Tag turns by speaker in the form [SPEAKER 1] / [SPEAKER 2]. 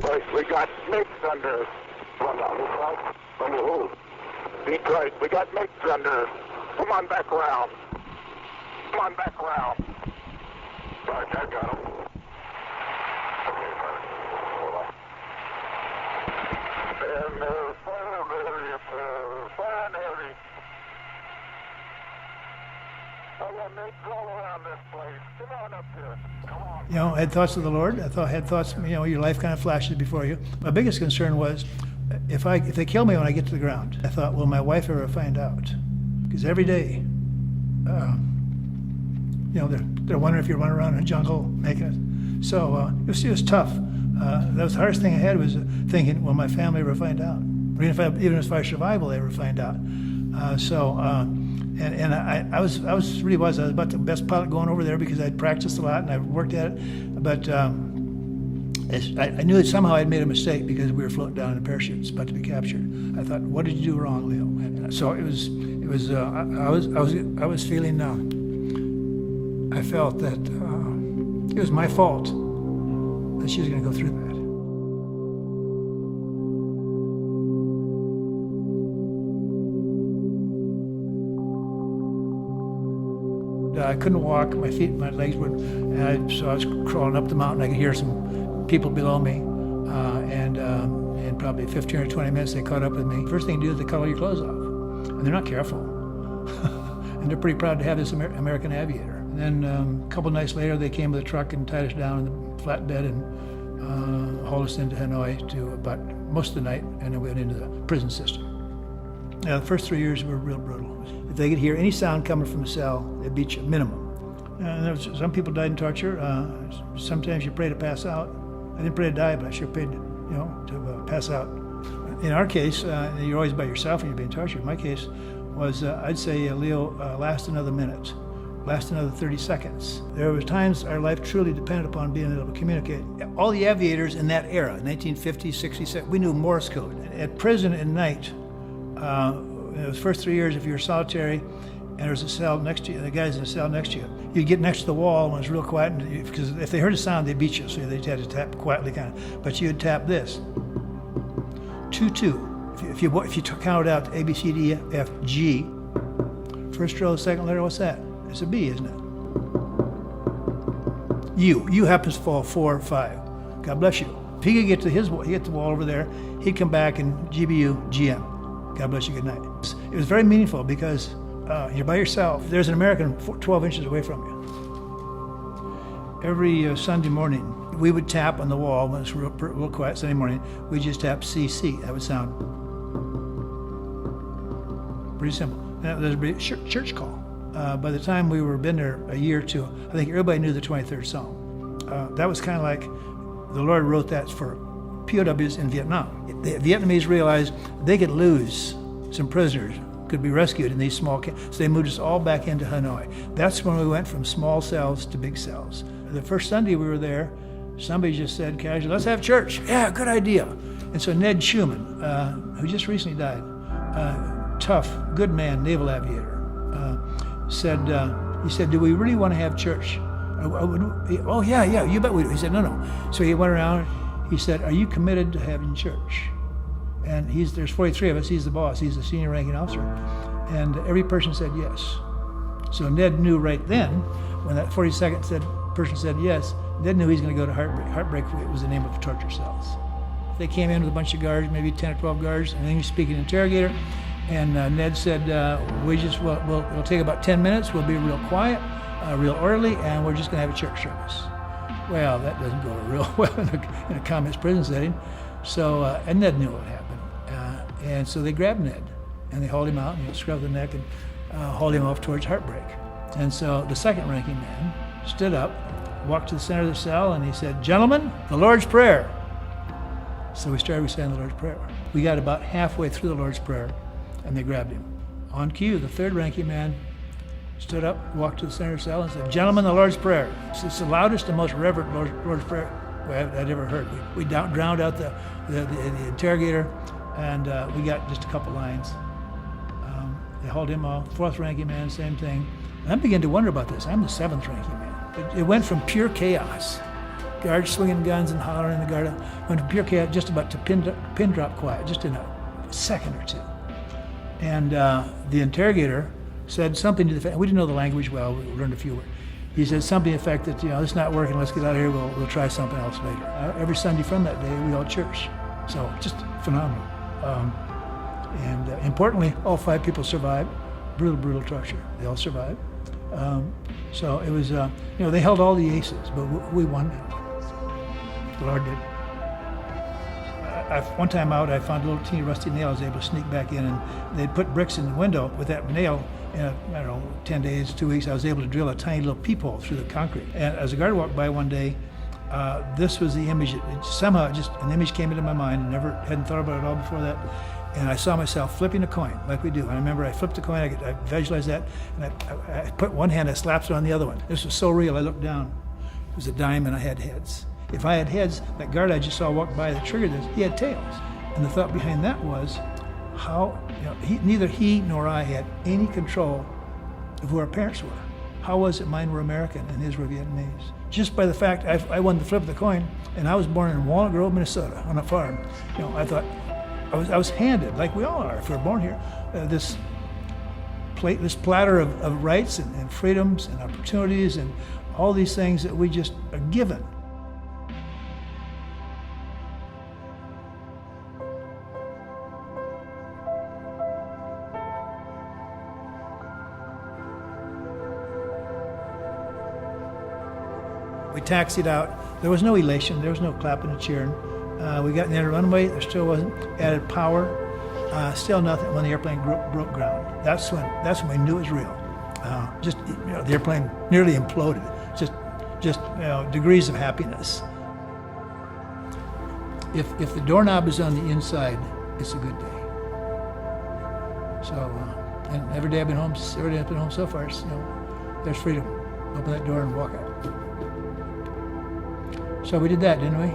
[SPEAKER 1] Christ, we got MiGs under. Under who? Deep Christ, we got MiGs under. Come on back around. Come on back around. Right, I got him. Okay, hold on. And fire in the area. I got MiGs all around this place. Come on up here. Come on.
[SPEAKER 2] You know, I had thoughts of the Lord. I had thoughts, you know, your life kind of flashes before you. My biggest concern was, if they kill me when I get to the ground, I thought, will my wife ever find out? Because every day, you know, they're wondering if you're running around in the jungle making it. So it was tough. That was the hardest thing I had, was thinking, will my family ever find out? Or even if I survive, will they ever find out? I was about the best pilot going over there, because I'd practiced a lot and I worked at it. But I knew that somehow I'd made a mistake, because we were floating down in a parachute, about to be captured. I thought, what did you do wrong, Leo? And so I was feeling. I felt that it was my fault that she was going to go through that. I couldn't walk. My legs would, so I was crawling up the mountain. I could hear some people below me, and probably 15 or 20 minutes they caught up with me. First thing to do is they cut all your clothes off, and they're not careful, and they're pretty proud to have this American Aviator. And then a couple of nights later, they came with a truck and tied us down in the flatbed and hauled us into Hanoi to about most of the night, and then we went into the prison system. Now, the first 3 years were real brutal. If they could hear any sound coming from the cell, they'd beat you, minimum. And some people died in torture. Sometimes you pray to pass out. I didn't pray to die, but I sure prayed, to pass out. In our case, you're always by yourself when you're being tortured. In my case was, I'd say, Leo, last another minute, last another 30 seconds. There were times our life truly depended upon being able to communicate. All the aviators in that era, 1950s, 60s, we knew Morse code. At prison at night, in those first 3 years, if you were solitary and there was a cell next to you, the guys in the cell next to you, you'd get next to the wall when it was real quiet, because if they heard a sound, they'd beat you, so they had to tap quietly, kind of. But you'd tap this, 2-2. If you counted out A, B, C, D, F, G, first row, second letter, what's that? It's a B, isn't it? U happens to fall 4 or 5. God bless you. If he could get to the wall over there, he'd come back and GBU, GM. God bless you, good night. It was very meaningful, because you're by yourself. There's an American 12 inches away from you. Every Sunday morning, we would tap on the wall when it's real quiet. Sunday morning, we just tap CC. That would sound pretty simple. That was a church call. By the time we were been there a year or two, I think everybody knew the 23rd Psalm. That was kind of like the Lord wrote that for POWs in Vietnam. The Vietnamese realized they could lose some prisoners, could be rescued in these small camps, so they moved us all back into Hanoi. That's when we went from small cells to big cells. The first Sunday we were there, somebody just said casually, let's have church. Yeah, good idea. And so Ned Schumann, who just recently died, tough, good man, naval aviator, he said, do we really want to have church? Oh, yeah, you bet we do. He said, no. So he went around, he said, are you committed to having church? And there's 43 of us, he's the boss, he's the senior ranking officer. And every person said yes. So Ned knew right then, when that 42nd person said yes, Ned knew he was going to go to Heartbreak. Heartbreak was the name of torture cells. They came in with a bunch of guards, maybe 10 or 12 guards, an English-speaking interrogator. And Ned said, we'll take about 10 minutes, we'll be real quiet, real orderly, and we're just going to have a church service. Well, that doesn't go real well in a communist prison setting. So, and Ned knew what happened. And so they grabbed Ned, and they hauled him out, and scrubbed the neck, and hauled him off towards Heartbreak. And so the second ranking man stood up, walked to the center of the cell, and he said, gentlemen, the Lord's Prayer. So we started reciting the Lord's Prayer. We got about halfway through the Lord's Prayer, and they grabbed him. On cue, the third ranking man stood up, walked to the center of the cell, and said, gentlemen, the Lord's Prayer. It's the loudest and most reverent Lord's Prayer I'd ever heard. We drowned out the interrogator, and we got just a couple lines. They hauled him off. Fourth ranking man, same thing. And I began to wonder about this. I'm the seventh ranking man. It went from pure chaos guards swinging guns and hollering in the guard. Went from pure chaos just about to pin drop quiet, just in a second or two. And the interrogator said something to the effect, we didn't know the language well, we learned a few words. He said something to the effect that, it's not working, let's get out of here, we'll try something else later. Every Sunday from that day, we all church. So just phenomenal. And importantly, all 5 people survived. Brutal torture. They all survived. So it was, they held all the aces, but we won. The Lord did. One time out, I found a little teeny rusty nail. I was able to sneak back in, and they'd put bricks in the window with that nail. And I don't know, 10 days, 2 weeks, I was able to drill a tiny little peephole through the concrete. And as a guard walked by one day, this was the image. Somehow, just an image came into my mind. Hadn't thought about it at all before that. And I saw myself flipping a coin, like we do. And I remember I flipped the coin. I visualized that, and I put one hand, I slapped it on the other one. This was so real. I looked down. It was a dime, and I had heads. If I had heads, that guard I just saw walk by that triggered this, he had tails. And the thought behind that was how, neither he nor I had any control of who our parents were. How was it mine were American and his were Vietnamese? Just by the fact I won the flip of the coin, and I was born in Walnut Grove, Minnesota, on a farm. I thought I was handed, like we all are if we're born here, this platter of rights and freedoms and opportunities and all these things that we just are given. We taxied out. There was no elation. There was no clapping and cheering. We got in the runway. There still wasn't. Added power. Still nothing. When the airplane broke ground, that's when we knew it was real. The airplane nearly imploded. Just degrees of happiness. If the doorknob is on the inside, it's a good day. So, and every day I've been home. Every day I've been home so far. There's freedom. Open that door and walk out. So we did that, didn't we?